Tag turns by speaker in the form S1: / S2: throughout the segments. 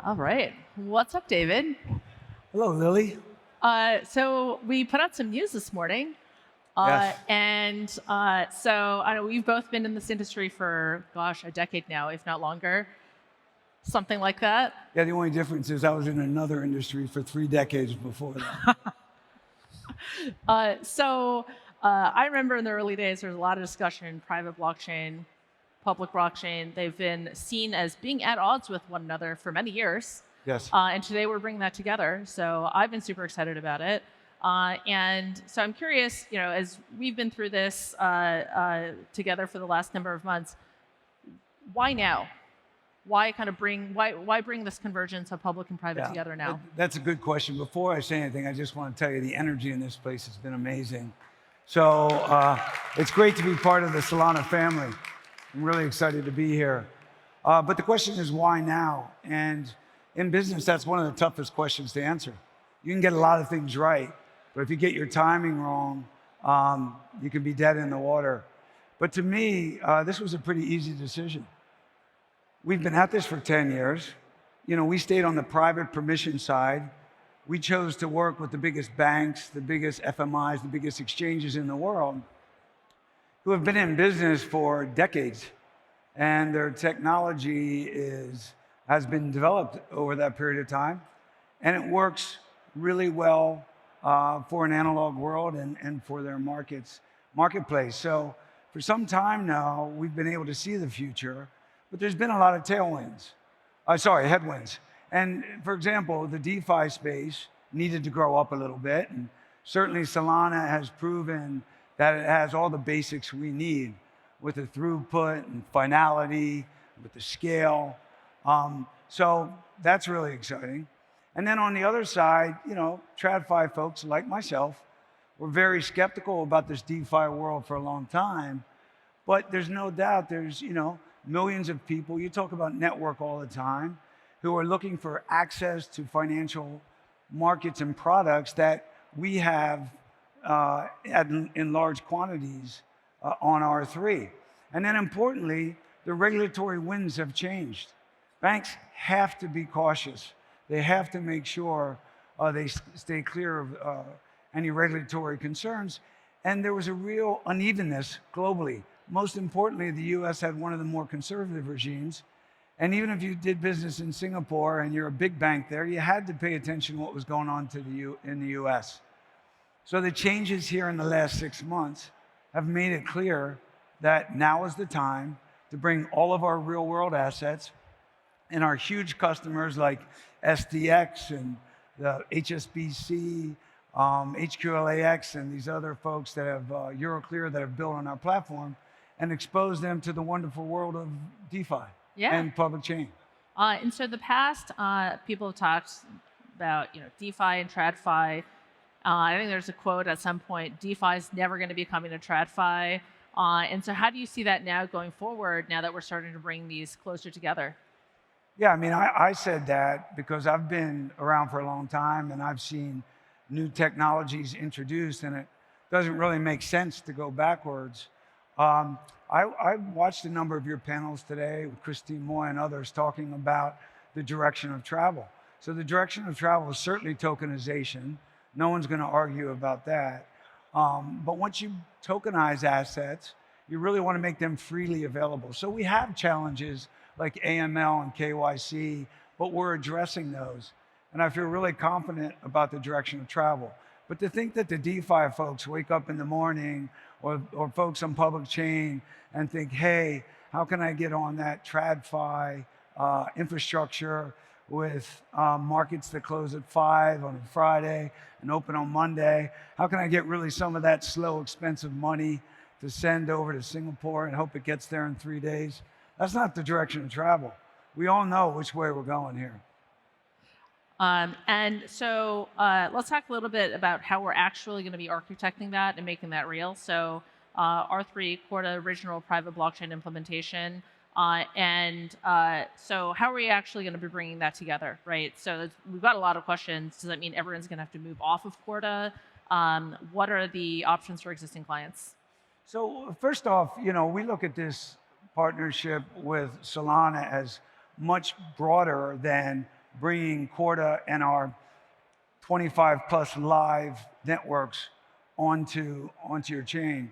S1: All right. What's up, David?
S2: Hello, Lily.
S1: So we put out some news this morning.
S2: Yes.
S1: So I know we've both been in this industry for, gosh, a decade now, if not longer. Something like that.
S2: Yeah, the only difference is I was in another industry for 3 decades before that.
S1: I remember in the early days, there was a lot of discussion in private blockchain, public blockchain. They've been seen as being at odds with one another for many years.
S2: Yes.
S1: And today we're bringing that together. So I've been super excited about it. And so I'm curious, as we've been through this together for the last number of months, why now? Why bring this convergence of public and private together now?
S2: That's a good question. Before I say anything, I just want to tell you the energy in this place has been amazing. So it's great to be part of the Solana family. I'm really excited to be here. But the question is, why now? And in business, that's one of the toughest questions to answer. You can get a lot of things right, but if you get your timing wrong, you can be dead in the water. But to me, this was a pretty easy decision. We've been at this for 10 years. We stayed on the private permission side. We chose to work with the biggest banks, the biggest FMIs, the biggest exchanges in the world, who have been in business for decades. And their technology has been developed over that period of time. And it works really well for an analog world and for their marketplace. So for some time now, we've been able to see the future. But there's been a lot of headwinds. And for example, the DeFi space needed to grow up a little bit. And certainly Solana has proven that it has all the basics we need with the throughput and finality, with the scale. So that's really exciting. And then on the other side, TradFi folks like myself were very skeptical about this DeFi world for a long time. But there's no doubt there's, millions of people, you talk about network all the time, who are looking for access to financial markets and products that we have in large quantities on R3. And then importantly, the regulatory winds have changed. Banks have to be cautious. They have to make sure they stay clear of any regulatory concerns. And there was a real unevenness globally. Most importantly, the US had one of the more conservative regimes. And even if you did business in Singapore and you're a big bank there, you had to pay attention to what was going on in the US. So the changes here in the last 6 months have made it clear that now is the time to bring all of our real world assets and our huge customers like SDX and the HSBC, HQLAX, and these other folks that have Euroclear that have built on our platform, and expose them to the wonderful world of DeFi and public chain.
S1: And so the past, people have talked about DeFi and TradFi. I think there's a quote at some point, DeFi is never going to be becoming a TradFi. And so how do you see that now going forward, now that we're starting to bring these closer together?
S2: Yeah, I said that because I've been around for a long time and I've seen new technologies introduced, and it doesn't really make sense to go backwards. I watched a number of your panels today with Christine Moy and others talking about the direction of travel. So the direction of travel is certainly tokenization. No one's going to argue about that. But once you tokenize assets, you really want to make them freely available. So we have challenges like AML and KYC, but we're addressing those. And I feel really confident about the direction of travel. But to think that the DeFi folks wake up in the morning or folks on public chain and think, hey, how can I get on that TradFi infrastructure with markets that close at 5 on a Friday and open on Monday? How can I get really some of that slow, expensive money to send over to Singapore and hope it gets there in 3 days? That's not the direction of travel. We all know which way we're going here.
S1: And so let's talk a little bit about how we're actually going to be architecting that and making that real. So R3, Corda Original Private Blockchain Implementation. So how are we actually going to be bringing that together, right? So we've got a lot of questions. Does that mean everyone's going to have to move off of Corda? What are the options for existing clients?
S2: So first off, we look at this partnership with Solana as much broader than bringing Corda and our 25 plus live networks onto your chain,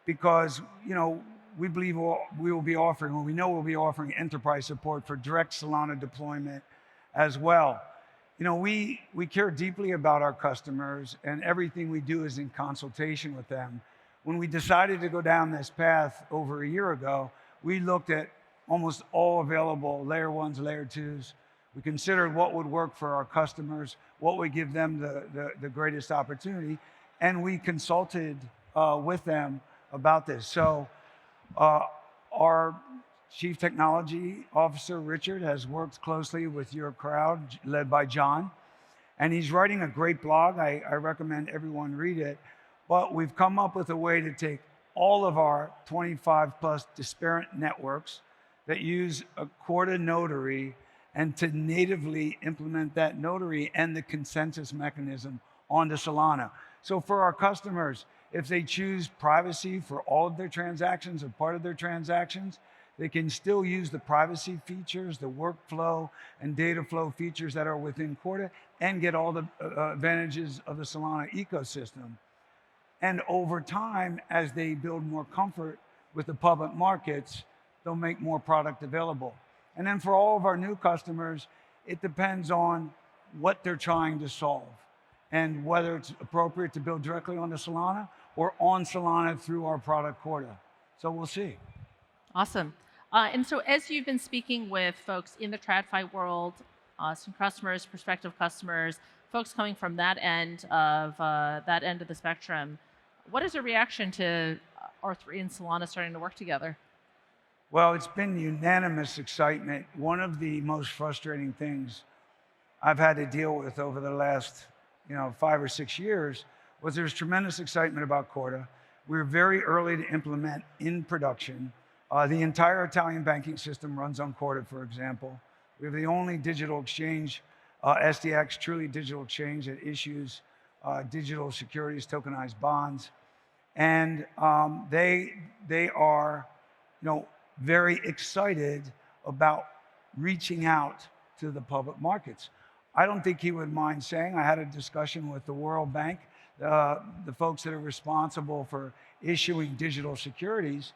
S2: because we believe we will be offering, or we know we'll be offering enterprise support for direct Solana deployment as well. We care deeply about our customers, and everything we do is in consultation with them. When we decided to go down this path over a year ago, we looked at almost all available layer ones, layer twos. We considered what would work for our customers, what would give them the greatest opportunity, and we consulted with them about this. So our Chief Technology Officer, Richard, has worked closely with your crowd, led by John, and he's writing a great blog. I recommend everyone read it. But we've come up with a way to take all of our 25 plus disparate networks that use a Corda notary and to natively implement that notary and the consensus mechanism onto Solana. So for our customers, if they choose privacy for all of their transactions or part of their transactions, they can still use the privacy features, the workflow and data flow features that are within Corda, and get all the advantages of the Solana ecosystem. And over time, as they build more comfort with the public markets, they'll make more product available. And then for all of our new customers, it depends on what they're trying to solve and whether it's appropriate to build directly onto Solana or on Solana through our product Corda. So we'll see.
S1: Awesome. And so as you've been speaking with folks in the TradFi world, some customers, prospective customers, folks coming from that end of the spectrum, what is your reaction to R3 and Solana starting to work together?
S2: Well, it's been unanimous excitement. One of the most frustrating things I've had to deal with over the last 5 or 6 years was there's tremendous excitement about Corda. We're very early to implement in production. The entire Italian banking system runs on Corda, for example. We have the only digital exchange, SDX, truly digital exchange that issues digital securities, tokenized bonds. And they are very excited about reaching out to the public markets. I don't think he would mind saying, I had a discussion with the World Bank, the folks that are responsible for issuing digital securities,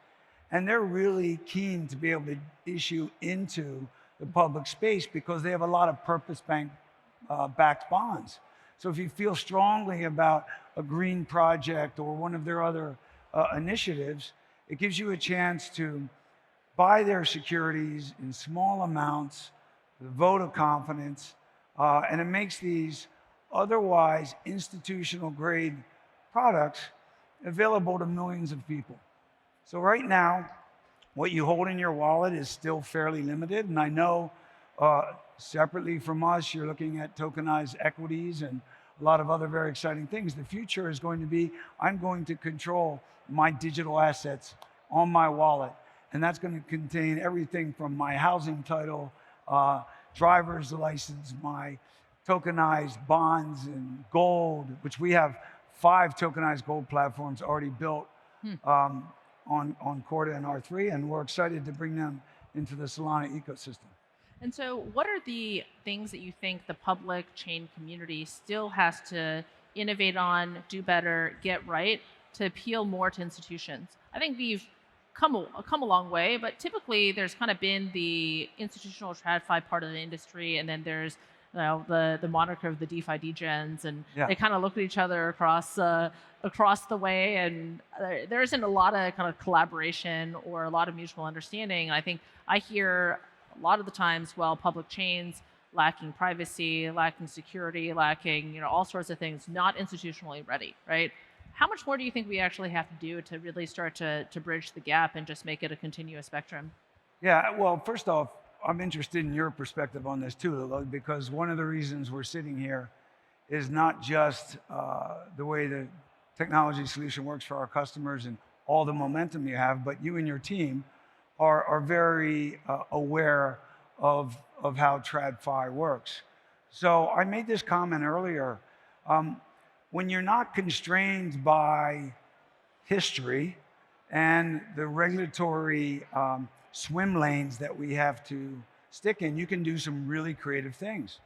S2: and they're really keen to be able to issue into the public space because they have a lot of purpose-backed bonds. So if you feel strongly about a green project or one of their other initiatives, it gives you a chance to buy their securities in small amounts, the vote of confidence, and it makes these otherwise institutional grade products available to millions of people. So right now, what you hold in your wallet is still fairly limited, and I know separately from us, you're looking at tokenized equities and a lot of other very exciting things. The future is going to be, I'm going to control my digital assets on my wallet, and that's going to contain everything from my housing title, driver's license, my tokenized bonds and gold, which we have 5 tokenized gold platforms already built on Corda and R3, and we're excited to bring them into the Solana ecosystem.
S1: And so what are the things that you think the public chain community still has to innovate on, do better, get right to appeal more to institutions? I think we've come a long way, but typically there's kind of been the institutional TradFi part of the industry, and then there's the moniker of the DeFi degens, and they kind of look at each other across the way, and there isn't a lot of kind of collaboration or a lot of mutual understanding. And I think I hear a lot of the times, well, public chains lacking privacy, lacking security, lacking all sorts of things, not institutionally ready, right? How much more do you think we actually have to do to really start to bridge the gap and just make it a continuous spectrum?
S2: Yeah, well, first off, I'm interested in your perspective on this too, because one of the reasons we're sitting here is not just the way the technology solution works for our customers and all the momentum you have, but you and your team are very aware of how TradFi works. So I made this comment earlier. When you're not constrained by history and the regulatory swim lanes that we have to stick in, you can do some really creative things.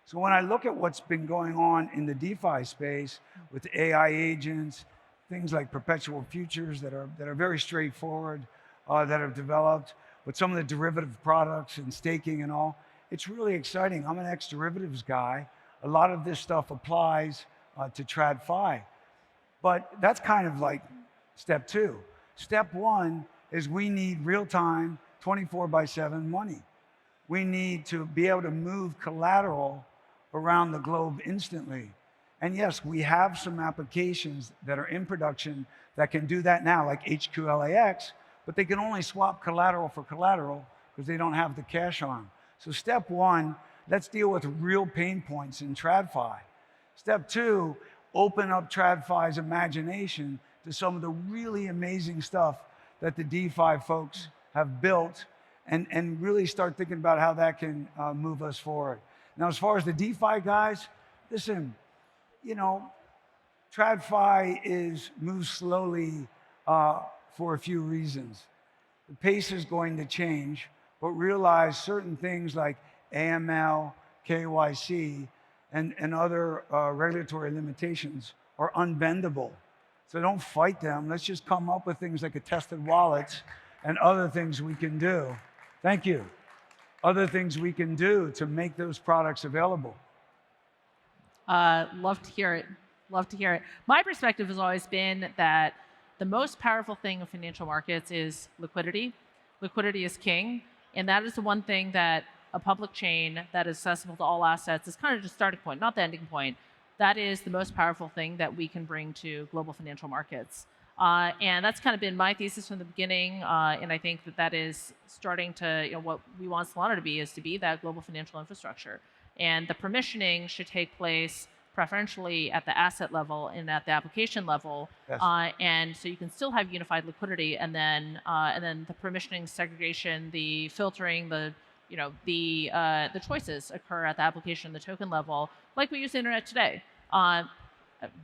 S2: So when I look at what's been going on in the DeFi space with AI agents, things like perpetual futures that are very straightforward, that have developed, with some of the derivative products and staking and all, it's really exciting. I'm an ex-derivatives guy. A lot of this stuff applies to TradFi. But that's kind of like step two. Step one is we need real-time, 24/7 money. We need to be able to move collateral around the globe instantly. And yes, we have some applications that are in production that can do that now, like HQLAX, but they can only swap collateral for collateral because they don't have the cash arm. So step one, let's deal with real pain points in TradFi. Step two, open up TradFi's imagination to some of the really amazing stuff that the DeFi folks have built, and really start thinking about how that can move us forward. Now, as far as the DeFi guys, listen, you know, TradFi moves slowly for a few reasons. The pace is going to change, but realize certain things like AML, KYC, and other regulatory limitations are unbendable. So don't fight them. Let's just come up with things like attested wallets and other things we can do. Thank you. Other things we can do to make those products available.
S1: Love to hear it. Love to hear it. My perspective has always been that the most powerful thing in financial markets is liquidity. Liquidity is king. And that is the one thing that a public chain that is accessible to all assets is kind of just starting point, not the ending point. That is the most powerful thing that we can bring to global financial markets. And that's kind of been my thesis from the beginning. And I think that is starting to, what we want Solana to be is to be that global financial infrastructure. And the permissioning should take place preferentially at the asset level and at the application level.
S2: Yes.
S1: And so you can still have unified liquidity, and then the permissioning, segregation, the filtering, the choices occur at the application, the token level, like we use the internet today.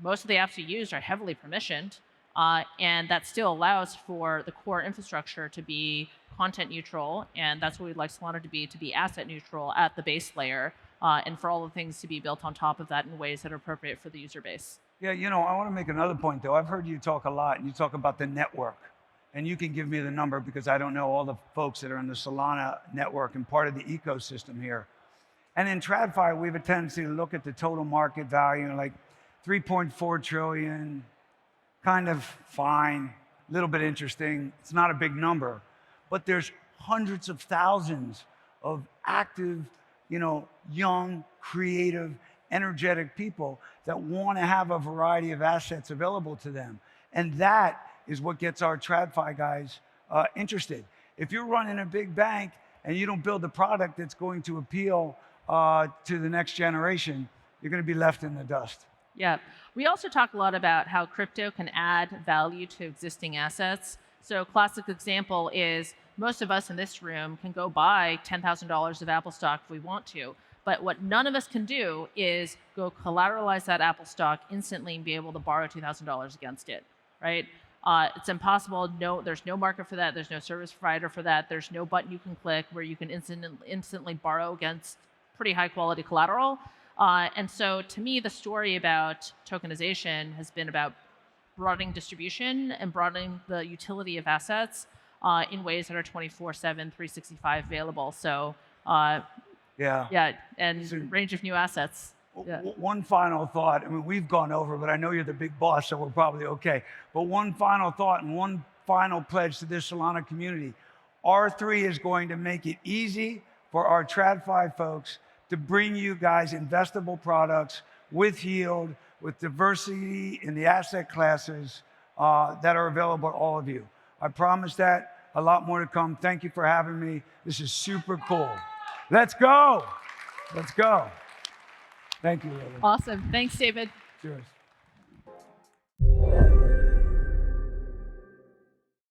S1: Most of the apps you use are heavily permissioned, and that still allows for the core infrastructure to be content neutral, and that's what we'd like Solana to be asset neutral at the base layer, and for all the things to be built on top of that in ways that are appropriate for the user base.
S2: Yeah, I want to make another point, though. I've heard you talk a lot, and you talk about the network. And you can give me the number because I don't know all the folks that are in the Solana network and part of the ecosystem here. And in TradFi, we have a tendency to look at the total market value, like 3.4 trillion, kind of fine, a little bit interesting. It's not a big number, but there's hundreds of thousands of active, young, creative, energetic people that want to have a variety of assets available to them. And that is what gets our TradFi guys interested. If you're running a big bank and you don't build a product that's going to appeal to the next generation, you're going to be left in the dust.
S1: Yeah. We also talk a lot about how crypto can add value to existing assets. So a classic example is most of us in this room can go buy $10,000 of Apple stock if we want to. But what none of us can do is go collateralize that Apple stock instantly and be able to borrow $2,000 against it, right? It's impossible. There's no market for that. There's no service provider for that. There's no button you can click where you can instantly borrow against pretty high quality collateral. And so to me, the story about tokenization has been about broadening distribution and broadening the utility of assets in ways that are 24/7, 365 available. So and range of new assets. Yeah.
S2: One final thought. I mean, we've gone over, but I know you're the big boss, so we're probably okay. But one final thought and one final pledge to this Solana community. R3 is going to make it easy for our TradFi folks to bring you guys investable products with yield, with diversity in the asset classes that are available to all of you. I promise that. A lot more to come. Thank you for having me. This is super cool. Let's go. Let's go. Thank you, Lily.
S1: Awesome. Thanks, David.
S2: Cheers.